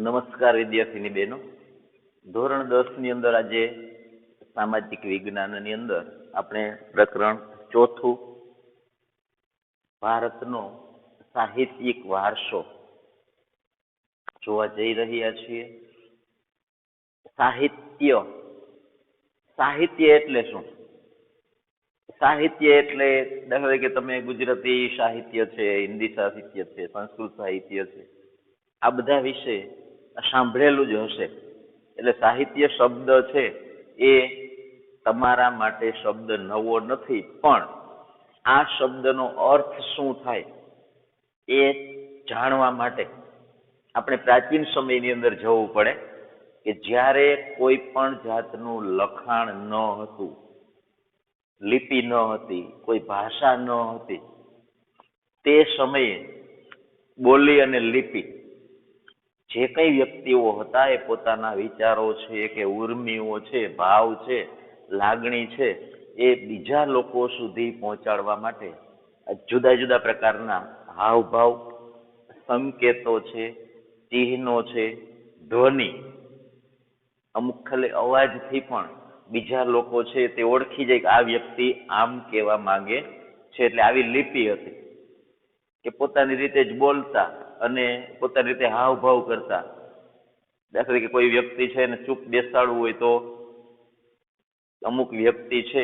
નમસ્કાર વિદ્યાર્થીની બહેનો. ધોરણ 10 ની અંદર આજે સામાજિક વિજ્ઞાનની અંદર આપણે પ્રકરણ 4 ભારતનો સાહિત્યિક વારસો જોવા જઈ રહ્યા છીએ. સાહિત્ય એટલે શું? સાહિત્ય એટલે દાખલા તરીકે તમે ગુજરાતી સાહિત્ય છે, હિન્દી સાહિત્ય છે, સંસ્કૃત સાહિત્ય છે, આ બધા વિશે સાંભળેલું જ હશે. એટલે સાહિત્ય શબ્દ છે એ તમારા માટે શબ્દ નવો નથી, પણ આ શબ્દનો અર્થ શું થાય એ જાણવા માટે આપણે પ્રાચીન સમયની અંદર જવું પડે કે જ્યારે કોઈ પણ જાતનું લખાણ ન હતું, લિપિ ન હતી, કોઈ ભાષા ન હતી, તે સમયે બોલી અને લિપિ જે કઈ વ્યક્તિઓ હતા એ પોતાના વિચારો છે કે ઉર્મિઓ છે, ભાવ છે, લાગણી છે, એ બીજા લોકો સુધી પહોંચાડવા માટે જુદા જુદા પ્રકારના હાવભાવ, સંકેતો છે, ચિહ્નો છે, ધ્વનિ, અમુક ખાલી અવાજથી પણ બીજા લોકો છે તે ઓળખી જાય કે આ વ્યક્તિ આમ કહેવા માંગે છે. એટલે આવી લિપિ હતી કે પોતાની રીતે જ બોલતા અને પોતાની રીતે હાવભાવ કરતા. દાખલા તરીકે કોઈ વ્યક્તિ છે એને ચૂપ બેસાડવું હોય તો અમુક વ્યક્તિ છે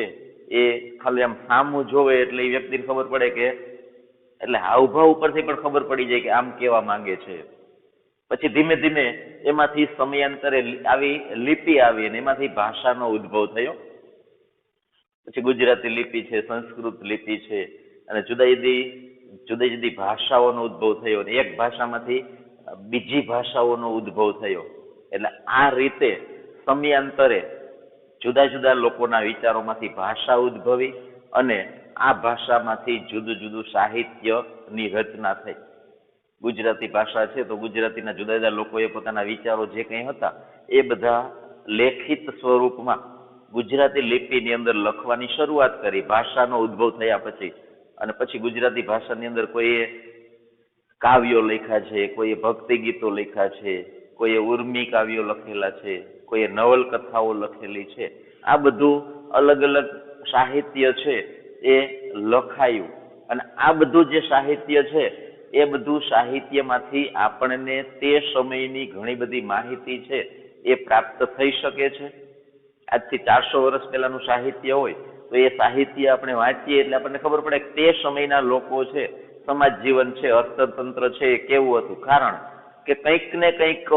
એ ખાલી આમ સામું જોવે એટલે એ વ્યક્તિને ખબર પડે કે, એટલે હાવભાવ ઉપરથી પણ ખબર પડી જાય કે આમ કહેવા માંગે છે. પછી ધીમે ધીમે એમાંથી સમયાંતરે આવી લિપિ આવી અને એમાંથી ભાષાનો ઉદ્ભવ થયો. પછી ગુજરાતી લિપિ છે, સંસ્કૃત લિપિ છે, અને જુદી જુદી ભાષાઓનો ઉદ્ભવ થયો અને એક ભાષામાંથી બીજી ભાષાઓનો ઉદ્ભવ થયો. એટલે આ રીતે સમયાંતરે જુદા જુદા લોકોના વિચારોમાંથી ભાષા ઉદ્ભવી અને આ ભાષામાંથી જુદું જુદું સાહિત્યની રચના થઈ. ગુજરાતી ભાષા છે તો ગુજરાતીના જુદા જુદા લોકોએ પોતાના વિચારો જે કંઈ હતા એ બધા લેખિત સ્વરૂપમાં ગુજરાતી લિપિની અંદર લખવાની શરૂઆત કરી ભાષાનો ઉદ્ભવ થયા પછી. અને પછી ગુજરાતી ભાષાની અંદર કોઈએ કાવ્યો લખ્યા છે, કોઈએ ભક્તિ ગીતો લખ્યા છે, કોઈએ ઉર્મી કાવ્યો લખેલા છે, કોઈએ નવલકથાઓ લખેલી છે. આ બધું અલગ અલગ સાહિત્ય છે એ લખાયું અને આ બધું જે સાહિત્ય છે એ બધું સાહિત્યમાંથી આપણને તે સમયની ઘણી બધી માહિતી છે એ પ્રાપ્ત થઈ શકે છે. આજથી 400 વર્ષ પહેલાનું સાહિત્ય હોય તો એ સાહિત્ય આપણે વાંચીએ એટલે આપણને ખબર પડે કે તે સમયના લોકો છે, સમાજ જીવન છે, અર્થતંત્ર છે એ કેવું હતું. કારણ કે કંઈક ને કંઈક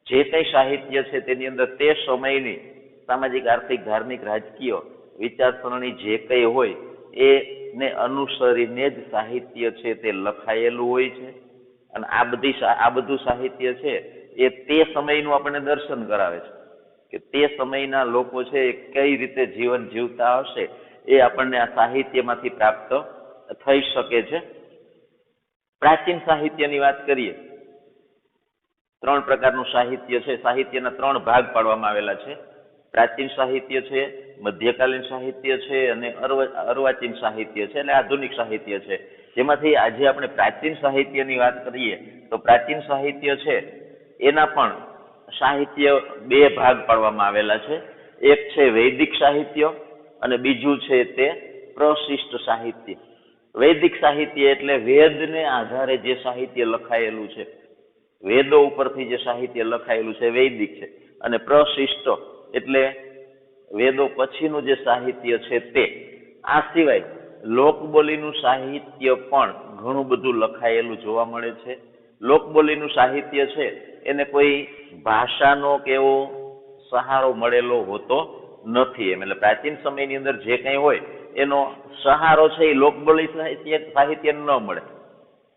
જે કંઈ સાહિત્ય છે તેની અંદર તે સમયની સામાજિક, આર્થિક, ધાર્મિક, રાજકીય વિચારસરણી જે કંઈ હોય એને અનુસરીને જ સાહિત્ય છે તે લખાયેલું હોય છે. અને આ બધું સાહિત્ય છે એ તે સમયનું આપણને દર્શન કરાવે છે કે તે સમયના લોકો છે એ કઈ રીતે જીવન જીવતા હશે એ આપણને આ સાહિત્યમાંથી પ્રાપ્ત થઈ શકે છે. પ્રાચીન સાહિત્યની વાત કરીએ, 3 પ્રકારનું સાહિત્ય છે. સાહિત્યના 3 ભાગ પાડવામાં આવેલા છે. પ્રાચીન સાહિત્ય છે, મધ્યકાલીન સાહિત્ય છે અને અર્વાચીન સાહિત્ય છે, એટલે આધુનિક સાહિત્ય છે. જેમાંથી આજે આપણે પ્રાચીન સાહિત્યની વાત કરીએ તો પ્રાચીન સાહિત્ય છે એના પણ સાહિત્ય 2 ભાગ પાડવામાં આવેલા છે. એક છે વૈદિક સાહિત્ય અને બીજું છે તે પ્રશિષ્ટ સાહિત્ય. વૈદિક સાહિત્ય એટલે વેદને આધારે જે સાહિત્ય લખાયેલું છે, વેદો ઉપરથી જે સાહિત્ય લખાયેલું છે વૈદિક છે. અને પ્રશિષ્ટ એટલે વેદો પછીનું જે સાહિત્ય છે તે. આ સિવાય લોકબોલીનું સાહિત્ય પણ ઘણું બધું લખાયેલું જોવા મળે છે. લોકબોલીનું સાહિત્ય છે એને કોઈ ભાષાનો કે એવો સહારો મળેલો હોતો નથી. એટલે પ્રાચીન સમયની અંદર જે કંઈ હોય એનો સહારો છે એ લોકબોલી સાહિત્ય ન મળે.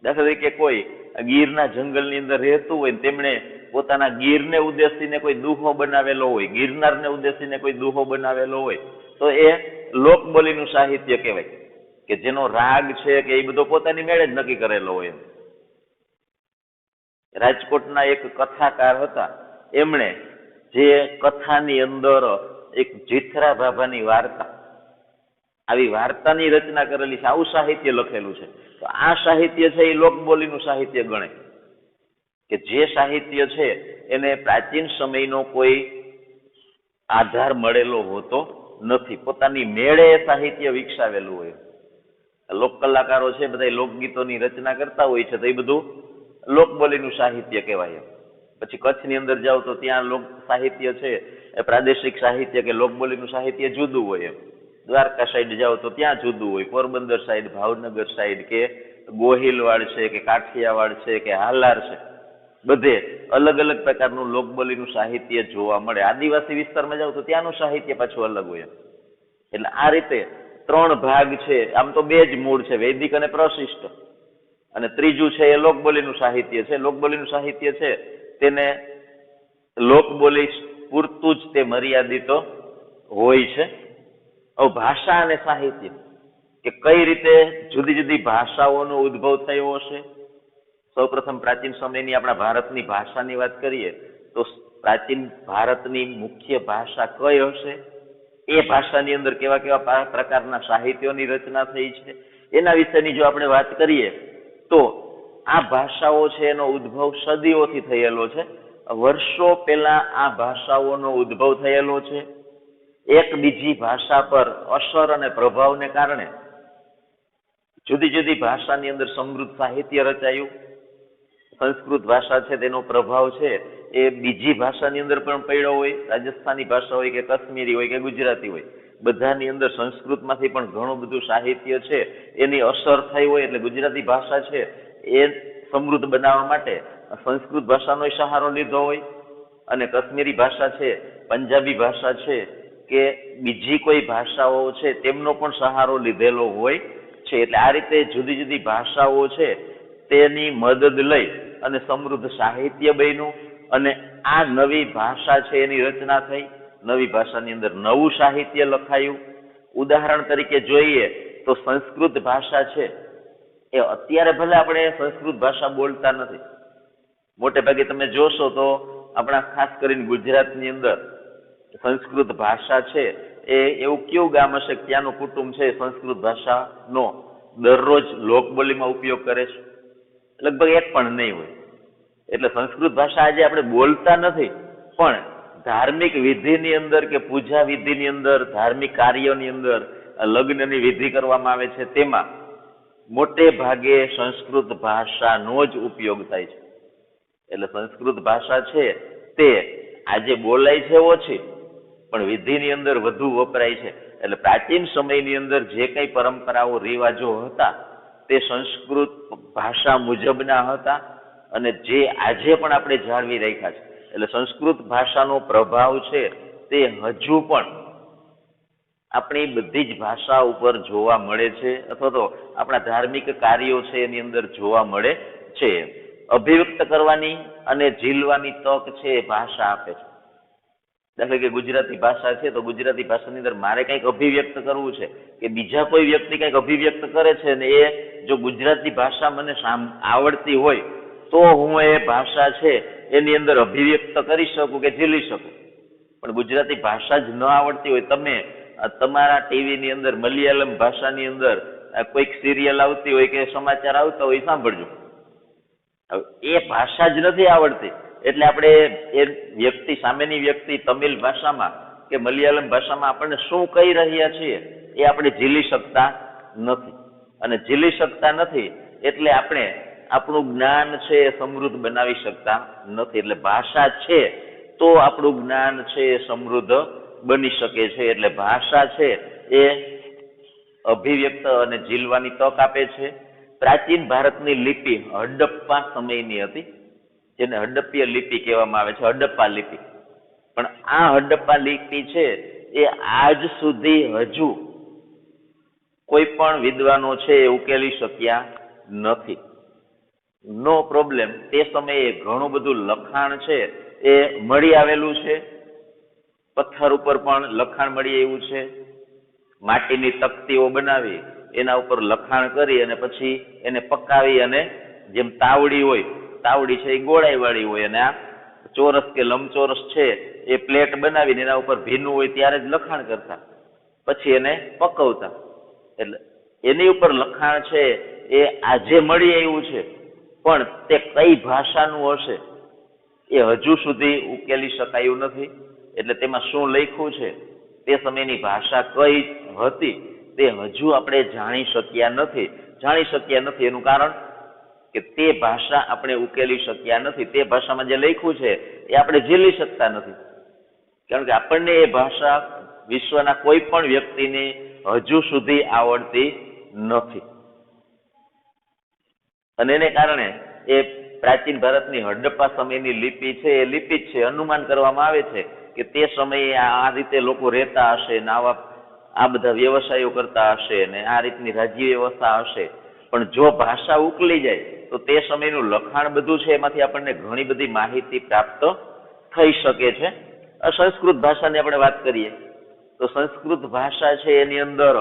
દાખલા તરીકે કોઈ ગીરના જંગલની અંદર રહેતું હોય, તેમણે પોતાના ગીરને ઉદ્દેશીને કોઈ દુહો બનાવેલો હોય, ગિરનારને ઉદ્દેશીને કોઈ દુહો બનાવેલો હોય તો એ લોકબોલીનું સાહિત્ય કહેવાય કે જેનો રાગ છે કે એ બધો પોતાની મેળે જ નક્કી કરેલો હોય. રાજકોટના એક કથાકાર હતા, એમણે જે કથાની અંદર એક જીથરા ભાભાની વાર્તા, આવી વાર્તાની રચના કરેલી છે, આવું સાહિત્ય લખેલું છે. તો આ સાહિત્ય છે એ લોકબોલીનું સાહિત્ય ગણે કે જે સાહિત્ય છે એને પ્રાચીન સમયનો કોઈ આધાર મળેલો હોતો નથી, પોતાની મેળે સાહિત્ય વિકસાવેલું હોય. લોક કલાકારો છે બધા લોકગીતોની રચના કરતા હોય છે તો એ બધું લોકબોલીનું સાહિત્ય કહેવાય. પછી કચ્છની અંદર જાઓ તો ત્યાં લોક સાહિત્ય છે એ પ્રાદેશિક સાહિત્ય કે લોકબોલીનું સાહિત્ય જુદું હોય. દ્વારકા સાઈડ જાઓ તો ત્યાં જુદું હોય, પોરબંદર સાઈડ, ભાવનગર સાઈડ કે ગોહિલવાડ છે કે કાઠિયાવાડ છે કે હાલાર છે, બધે અલગ અલગ પ્રકારનું લોકબોલીનું સાહિત્ય જોવા મળે. આદિવાસી વિસ્તારમાં જાઓ તો ત્યાંનું સાહિત્ય પાછું અલગ હોય. એટલે આ રીતે 3 ભાગ છે. આમ તો 2 જ મૂળ છે, વૈદિક અને પ્રશિષ્ટ, અને ત્રીજું છે એ લોકબોલીનું સાહિત્ય છે. લોકબોલીનું સાહિત્ય છે તેને લોકબોલી પૂરતું જ તે મર્યાદિત હોય છે. હવે ભાષા અને સાહિત્ય કે કઈ રીતે જુદી જુદી ભાષાઓનો ઉદ્ભવ થયો હશે. સૌપ્રથમ પ્રાચીન સમયની આપણા ભારતની ભાષાની વાત કરીએ તો પ્રાચીન ભારતની મુખ્ય ભાષા કઈ હશે, એ ભાષાની અંદર કેવા કેવા પ્રકારના સાહિત્યોની રચના થઈ છે, એના વિશેની જો આપણે વાત કરીએ તો આ ભાષાઓ છે એનો ઉદ્ભવ સદીઓથી થયેલો છે. વર્ષો પહેલા આ ભાષાઓનો ઉદ્ભવ થયેલો છે. એક બીજી ભાષા પર અસર અને પ્રભાવને કારણે જુદી જુદી ભાષાની અંદર સમૃદ્ધ સાહિત્ય રચાયું. સંસ્કૃત ભાષા છે તેનો પ્રભાવ છે એ બીજી ભાષાની અંદર પણ પડ્યો હોય. રાજસ્થાની ભાષા હોય કે કાશ્મીરી હોય કે ગુજરાતી હોય, બધાની અંદર સંસ્કૃતમાંથી પણ ઘણું બધું સાહિત્ય છે એની અસર થઈ હોય. એટલે ગુજરાતી ભાષા છે એ સમૃદ્ધ બનાવવા માટે સંસ્કૃત ભાષાનો સહારો લીધો હોય, અને કાશ્મીરી ભાષા છે, પંજાબી ભાષા છે કે બીજી કોઈ ભાષાઓ છે તેમનો પણ સહારો લીધેલો હોય છે. એટલે આ રીતે જુદી જુદી ભાષાઓ છે તેની મદદ લઈ અને સમૃદ્ધ સાહિત્ય બન્યું, અને આ નવી ભાષા છે એની રચના થઈ. નવી ભાષાની અંદર નવું સાહિત્ય લખાયું. ઉદાહરણ તરીકે જોઈએ તો સંસ્કૃત ભાષા છે એ અત્યારે ભલે આપણે સંસ્કૃત ભાષા બોલતા નથી, મોટે ભાગે તમે જોશો તો આપણા ખાસ કરીને ગુજરાતની અંદર સંસ્કૃત ભાષા છે એ એવું કયું ગામ હશે કે ત્યાંનું કુટુંબ છે સંસ્કૃત ભાષાનો દરરોજ લોકબોલીમાં ઉપયોગ કરે છે? લગભગ એક પણ નહીં હોય. એટલે સંસ્કૃત ભાષા આજે આપણે બોલતા નથી, પણ ધાર્મિક વિધિની અંદર કે પૂજા વિધિની અંદર, ધાર્મિક કાર્યોની અંદર, લગ્નની વિધિ કરવામાં આવે છે તેમાં મોટે ભાગે સંસ્કૃત ભાષાનો જ ઉપયોગ થાય છે. એટલે સંસ્કૃત ભાષા છે તે આજે બોલાય છે ઓછી, પણ વિધિની અંદર વધુ વપરાય છે. એટલે પ્રાચીન સમયની અંદર જે કંઈ પરંપરાઓ રિવાજો હતા તે સંસ્કૃત ભાષા મુજબના હતા, અને જે આજે પણ આપણે જાળવી રાખ્યા છે. એટલે સંસ્કૃત ભાષાનો પ્રભાવ છે તે હજુ પણ આપણી બધી જ ભાષા ઉપર જોવા મળે છે, અથવા તો આપણા ધાર્મિક કાર્યો છે એની અંદર જોવા મળે છે. અભિવ્યક્ત કરવાની અને ઝીલવાની તક છે એ ભાષા આપે છે. દાખલા કે ગુજરાતી ભાષા છે તો ગુજરાતી ભાષાની અંદર મારે કંઈક અભિવ્યક્ત કરવું છે કે બીજા કોઈ વ્યક્તિ કંઈક અભિવ્યક્ત કરે છે ને એ જો ગુજરાતી ભાષા મને આવડતી હોય તો હું એ ભાષા છે એની અંદર અભિવ્યક્ત કરી શકું કે ઝીલી શકું. પણ ગુજરાતી ભાષા જ ન આવડતી હોય, તમે તમારા ટીવીની અંદર મલયાલમ ભાષાની અંદર કોઈક સિરિયલ આવતી હોય કે સમાચાર આવતા હોય સાંભળજો. એ ભાષા જ નથી આવડતી એટલે આપણે એ વ્યક્તિ, સામેની વ્યક્તિ તમિલ ભાષામાં કે મલયાલમ ભાષામાં આપણને શું કહી રહ્યા છીએ એ આપણે ઝીલી શકતા નથી, અને ઝીલી શકતા નથી એટલે આપણે આપણું જ્ઞાન છે એ સમૃદ્ધ બનાવી શકતા નથી. એટલે ભાષા છે તો આપણું જ્ઞાન છે એ સમૃદ્ધ બની શકે છે. એટલે ભાષા છે એ અભિવ્યક્ત અને ઝીલવાની તક આપે છે. પ્રાચીન ભારતની લિપિ હડપ્પા સમયની હતી, જેને હડપ્પીય લિપિ કહેવામાં આવે છે, હડપ્પા લિપિ. પણ આ હડપ્પા લિપિ છે એ આજ સુધી હજુ કોઈ પણ વિદ્વાનો છે એ ઉકેલી શક્યા નથી. નો પ્રોબ્લેમ. તે સમયે ઘણું બધું લખાણ છે એ મળી આવેલું છે. પથ્થર ઉપર પણ લખાણ મળી આવ્યું છે. માટીની તકતીઓ બનાવી એના ઉપર લખાણ કરી અને પછી એને પકાવી, અને જેમ તાવડી હોય, તાવડી છે એ ગોળાઈ વાળી હોય, અને આ ચોરસ કે લંબચોરસ છે એ પ્લેટ બનાવીને એના ઉપર ભીનું હોય ત્યારે જ લખાણ કરતા, પછી એને પકવતા. એટલે એની ઉપર લખાણ છે એ આજે મળી આવ્યું છે પણ તે કઈ ભાષાનું હશે એ હજુ સુધી ઉકેલી શકાયું નથી. એટલે તેમાં શું લખ્યું છે, તે સમયની ભાષા કઈ હતી, તે હજુ આપણે જાણી શક્યા નથી. એનું કારણ કે તે ભાષા આપણે ઉકેલી શક્યા નથી. તે ભાષામાં જે લખ્યું છે એ આપણે ઝીલી શકતા નથી, કારણ કે આપણને એ ભાષા વિશ્વના કોઈ પણ વ્યક્તિને હજુ સુધી આવડતી નથી. અને એને કારણે એ પ્રાચીન ભારતની હડપ્પા સમયની લિપિ છે એ લિપિ જ છે. અનુમાન કરવામાં આવે છે કે તે સમયે આ રીતે લોકો રહેતા હશે ને આ બધા વ્યવસાયો કરતા હશે ને આ રીતની રાજ્ય વ્યવસ્થા હશે. પણ જો ભાષા ઉકલી જાય તો તે સમયનું લખાણ બધું છે એમાંથી આપણને ઘણી બધી માહિતી પ્રાપ્ત થઈ શકે છે. સંસ્કૃત ભાષાની આપણે વાત કરીએ તો સંસ્કૃત ભાષા છે એની અંદર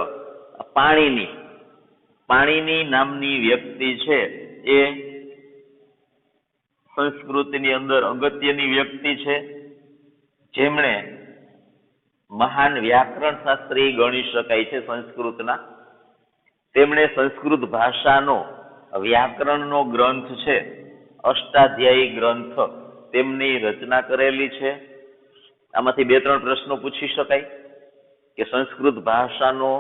પાણીની નામની વ્યક્તિ છે એ સંસ્કૃતની અંદર અગત્યની વ્યક્તિ છે, જેમણે મહાન વ્યાકરણ શાસ્ત્રી ગણી શકાય છે સંસ્કૃતના. તેમણે સંસ્કૃત ભાષાનો વ્યાકરણનો ગ્રંથ છે અષ્ટાધ્યાયી ગ્રંથ તેમની રચના કરેલી છે. આમાંથી 2-3 પ્રશ્નો પૂછી શકાય કે સંસ્કૃત ભાષાનો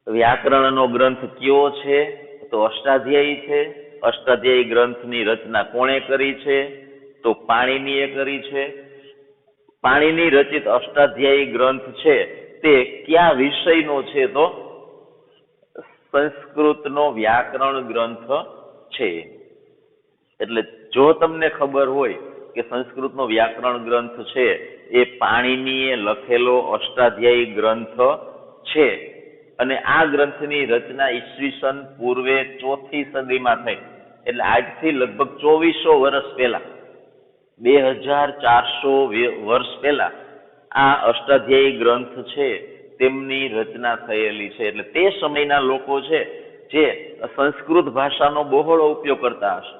વ્યાકરણનો ગ્રંથ કયો છે, તો અષ્ટાધ્યાયી છે. અષ્ટાધ્યાયી ગ્રંથની રચના કોણે કરી છે, તો પાણિનીએ કરી છે. પાણીની રચિત અષ્ટાધ્યાયી ગ્રંથ છે તે કયા વિષયનો છે, તો સંસ્કૃતનો વ્યાકરણ ગ્રંથ છે. એટલે જો તમને ખબર હોય કે સંસ્કૃતનો વ્યાકરણ ગ્રંથ છે એ પાણીનીએ લખેલો અષ્ટાધ્યાયી ગ્રંથ છે અને આ ગ્રંથની રચના ઈસવીસન પૂર્વે 4th સદીમાં થઈ, એટલે આજથી લગભગ 2400 વર્ષ પહેલા, 2400 વર્ષ પહેલા આ અષ્ટાધ્યાયી ગ્રંથ છે તેમની રચના થયેલી છે. એટલે તે સમયના લોકો છે જે સંસ્કૃત ભાષાનો બહોળો ઉપયોગ કરતા હશે,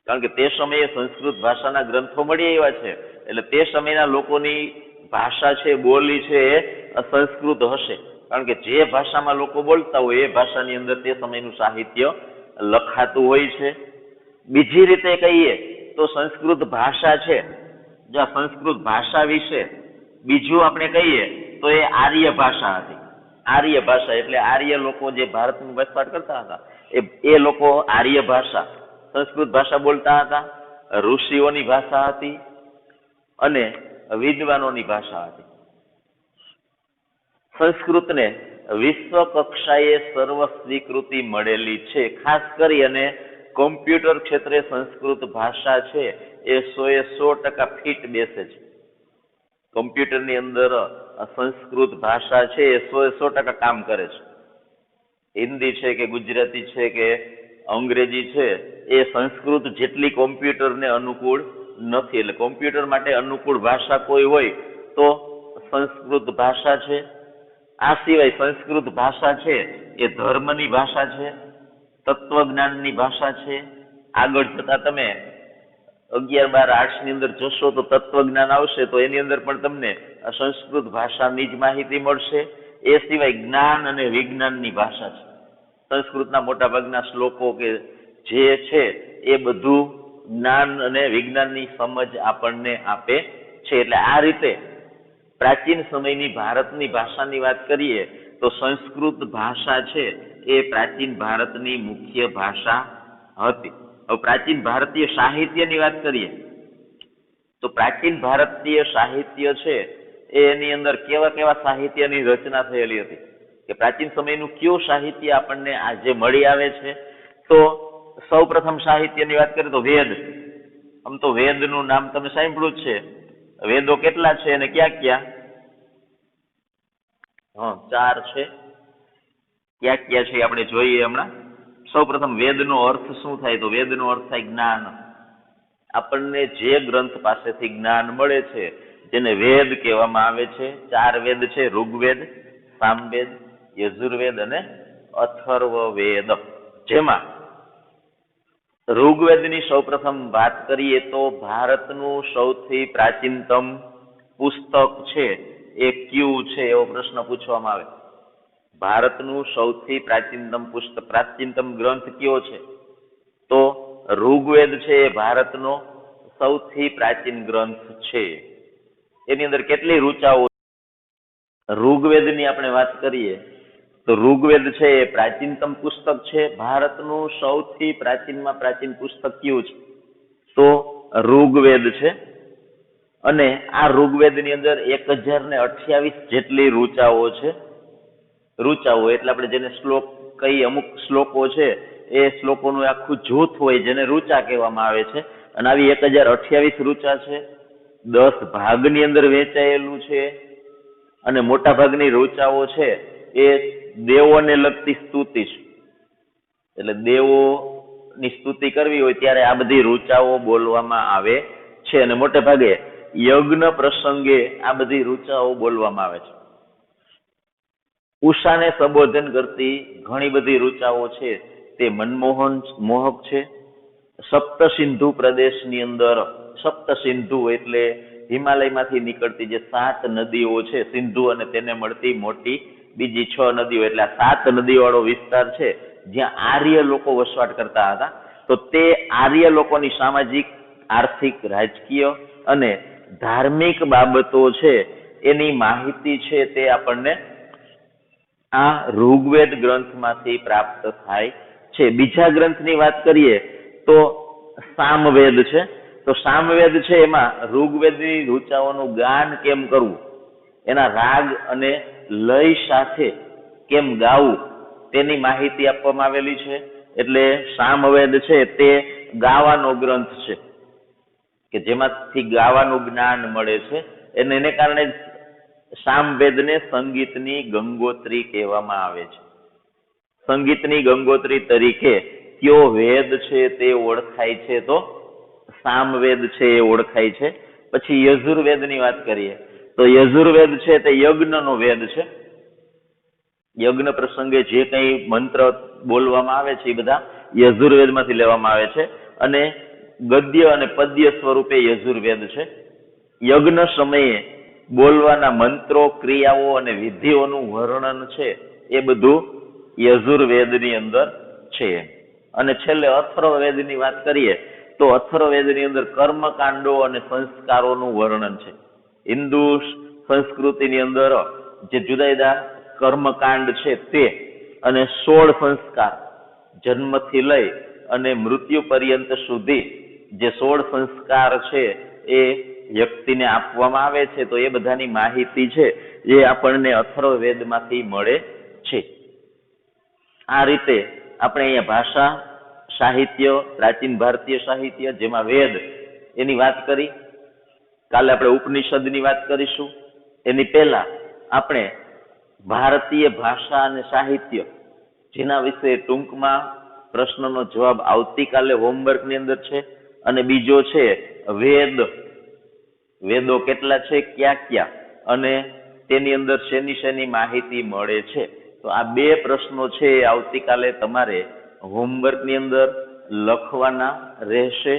કારણ કે તે સમયે સંસ્કૃત ભાષાના ગ્રંથો મળી આવ્યા છે. એટલે તે સમયના લોકોની ભાષા છે, બોલી છે એ સંસ્કૃત હશે, કારણ કે જે ભાષામાં લોકો બોલતા હોય એ ભાષાની અંદર તે સમયનું સાહિત્ય લખાતું હોય છે. બીજી રીતે કહીએ તો સંસ્કૃત ભાષા છે, જો સંસ્કૃત ભાષા વિશે બીજું આપણે કહીએ તો એ આર્ય ભાષા હતી. આર્ય ભાષા એટલે આર્ય લોકો જે ભારતમાં વસવાટ કરતા હતા એ લોકો આર્ય ભાષા સંસ્કૃત ભાષા બોલતા હતા. ઋષિઓની ભાષા હતી અને વિદ્વાનોની ભાષા હતી. સંસ્કૃતને વિશ્વ કક્ષાએ સર્વ સ્વીકૃતિ મળેલી છે. ખાસ કરી અને કોમ્પ્યુટર ક્ષેત્રે સંસ્કૃત ભાષા છે એ 100% ફિટ બેસે છે. કોમ્પ્યુટરની અંદર સંસ્કૃત ભાષા છે એ 100% કામ કરે છે. હિન્દી છે કે ગુજરાતી છે કે અંગ્રેજી છે એ સંસ્કૃત જેટલી કોમ્પ્યુટરને અનુકૂળ નથી. એટલે કોમ્પ્યુટર માટે અનુકૂળ ભાષા કોઈ હોય તો સંસ્કૃત ભાષા છે. આ સિવાય સંસ્કૃત ભાષા છે એ ધર્મની ભાષા છે, તત્વજ્ઞાનની ભાષા છે. આગળ જતા તમે 11, 12 આર્ટ્સની અંદર જશો તો તત્વજ્ઞાન આવશે, તો એની અંદર પણ તમને સંસ્કૃત ભાષાની જ માહિતી મળશે. એ સિવાય જ્ઞાન અને વિજ્ઞાનની ભાષા છે. સંસ્કૃતના મોટા ભાગના શ્લોકો કે જે છે એ બધું જ્ઞાન અને વિજ્ઞાનની સમજ આપણને આપે છે. એટલે આ રીતે પ્રાચીન સમયની ભારતની ભાષાની વાત કરીએ તો સંસ્કૃત ભાષા છે એ પ્રાચીન ભારતની મુખ્ય ભાષા હતી. હવે પ્રાચીન ભારતીય સાહિત્યની વાત કરીએ તો પ્રાચીન ભારતીય સાહિત્ય છે એની અંદર કેવા સાહિત્યની રચના થયેલી હતી, કે પ્રાચીન સમયનું કયું સાહિત્ય આપણને આજે મળી આવે છે. તો સૌ પ્રથમ સાહિત્યની વાત કરીએ તો વેદ. આમ તો વેદનું નામ તમે સાંભળ્યું જ છે. વેદો કેટલા છે અને ક્યાં? 4 છે. ક્યાં છે આપણે જોઈએ હમણાં. સૌ પ્રથમ વેદનો અર્થ શું થાય, તો વેદનો અર્થ થાય જ્ઞાન. આપણને જે ગ્રંથ પાસેથી જ્ઞાન મળે છે જેને વેદ કહેવામાં આવે છે. 4 વેદ છે: ઋગ્વેદ, સામવેદ, યજુર્વેદ અને અથર્વવેદ. જેમાં ઋગ્વેદની સૌપ્રથમ વાત કરીએ તો ભારતનું સૌથી પ્રાચીનતમ પુસ્તક છે એ કયું છે એવો પ્રશ્ન પૂછવામાં આવે. ભારતનું સૌથી પ્રાચીનતમ ગ્રંથ કયો છે? તો ઋગ્વેદ છે એ ભારતનો સૌથી પ્રાચીન ગ્રંથ છે. એની અંદર કેટલી ઋચાઓ? ઋગ્વેદની આપણે વાત કરીએ તો ઋગ્વેદ છે એ પ્રાચીનતમ પુસ્તક છે. ભારતનું સૌથી પ્રાચીનમાં પ્રાચીન પુસ્તક કયું છે? તો ઋગ્વેદ છે. અને આ ઋગ્વેદની અંદર 1028 જેટલી ઋચાઓ છે. ઋચાઓ એટલે આપણે જેને શ્લોક કઈ, અમુક શ્લોકો છે એ શ્લોકોનું આખું જૂથ હોય જેને ઋચા કહેવામાં આવે છે. અને આવી 1028 ઋચા છે. 10 ભાગની અંદર વહેંચાયેલું છે. અને મોટા ભાગની ઋચાઓ છે એ દેવોને લગતી સ્તુતિ છે. એટલે દેવોની સ્તુતિ કરવી હોય ત્યારે આ બધી ઋચાઓ બોલવામાં આવે છે. અને મોટે ભાગે યજ્ઞ પ્રસંગે આ બધી ઋચાઓ બોલવામાં આવે છે. ઉષાને સંબોધન કરતી ઘણી બધી ઋચાઓ છે તે મોહક છે. સપ્તસિંધુ પ્રદેશની અંદર, સપ્તસિંધુ એટલે હિમાલયમાંથી નીકળતી જે 7 નદીઓ છે, સિંધુ અને તેને મળતી મોટી બીજી 6 નદીઓ, એટલે આ 7 નદીવાળો વિસ્તાર છે જ્યાં આર્ય લોકો વસવાટ કરતા હતા. તો તે આર્ય લોકોની સામાજિક, આર્થિક, રાજકીય અને ધાર્મિક બાબતો છે એની માહિતી છે તે આપણને આ ઋગ્વેદ ગ્રંથમાંથી પ્રાપ્ત થાય છે. બીજા ગ્રંથની વાત કરીએ તો સામવેદ છે. તો સામવેદ છે એમાં ઋગ્વેદની ઋચાઓનું ગાન કેમ કરવું, એના રાગ અને લય સાથે કેમ ગાવું તેની માહિતી આપવામાં આવેલી છે. એટલે સામવેદ છે તે ગાવાનો ગ્રંથ છે કે જેમાંથી ગાવાનું જ્ઞાન મળે છે. એને કારણે સામવેદને સંગીતની ગંગોત્રી કહેવામાં આવે છે. સંગીતની ગંગોત્રી તરીકે કયો વેદ છે તે ઓળખાય છે? તો સામવેદ છે એ ઓળખાય છે. પછી યજુર્વેદની વાત કરીએ તો યજુર્વેદ છે તે યજ્ઞનો વેદ છે. યજ્ઞ પ્રસંગે જે કંઈ મંત્ર બોલવામાં આવે છે એ બધા યજુર્વેદમાંથી લેવામાં આવે છે. અને ગદ્ય અને પદ્ય સ્વરૂપે યજુર્વેદ છે. યજ્ઞ સમયે બોલવાના મંત્રો, ક્રિયાઓ અને વિધિઓનું વર્ણન છે એ બધું યજુર્વેદની અંદર છે. અને છેલ્લે અથર્વવેદની વાત કરીએ તો અથર્વવેદની અંદર કર્મકાંડો અને સંસ્કારોનું વર્ણન છે. હિન્દુ સંસ્કૃતિની અંદર જે જુદા જુદા કર્મકાંડ છે તે અને 16 સંસ્કાર, જન્મથી લઈ અને મૃત્યુ પર્યંત સુધી જે 16 સંસ્કાર છે એ વ્યક્તિને આપવામાં આવે છે. તો એ બધાની માહિતી છે એ આપણને અથર્વવેદમાંથી મળે છે. આ રીતે આપણે અહીંયા ભાષા, સાહિત્ય, પ્રાચીન ભારતીય સાહિત્ય જેમાં વેદ એની વાત કરી. કાલે આપણે ઉપનિષદની વાત કરીશું. એની પહેલા આપણે ભારતીય ભાષા અને સાહિત્ય જેના વિશે ટૂંકમાં પ્રશ્નનો જવાબ આવતીકાલે હોમવર્કની અંદર છે. અને બીજો છે વેદ. વેદો કેટલા છે, ક્યાં ક્યાં, અને તેની અંદર શેની માહિતી મળે છે. તો આ 2 પ્રશ્નો છે આવતીકાલે તમારે હોમવર્કની અંદર લખવાના રહેશે.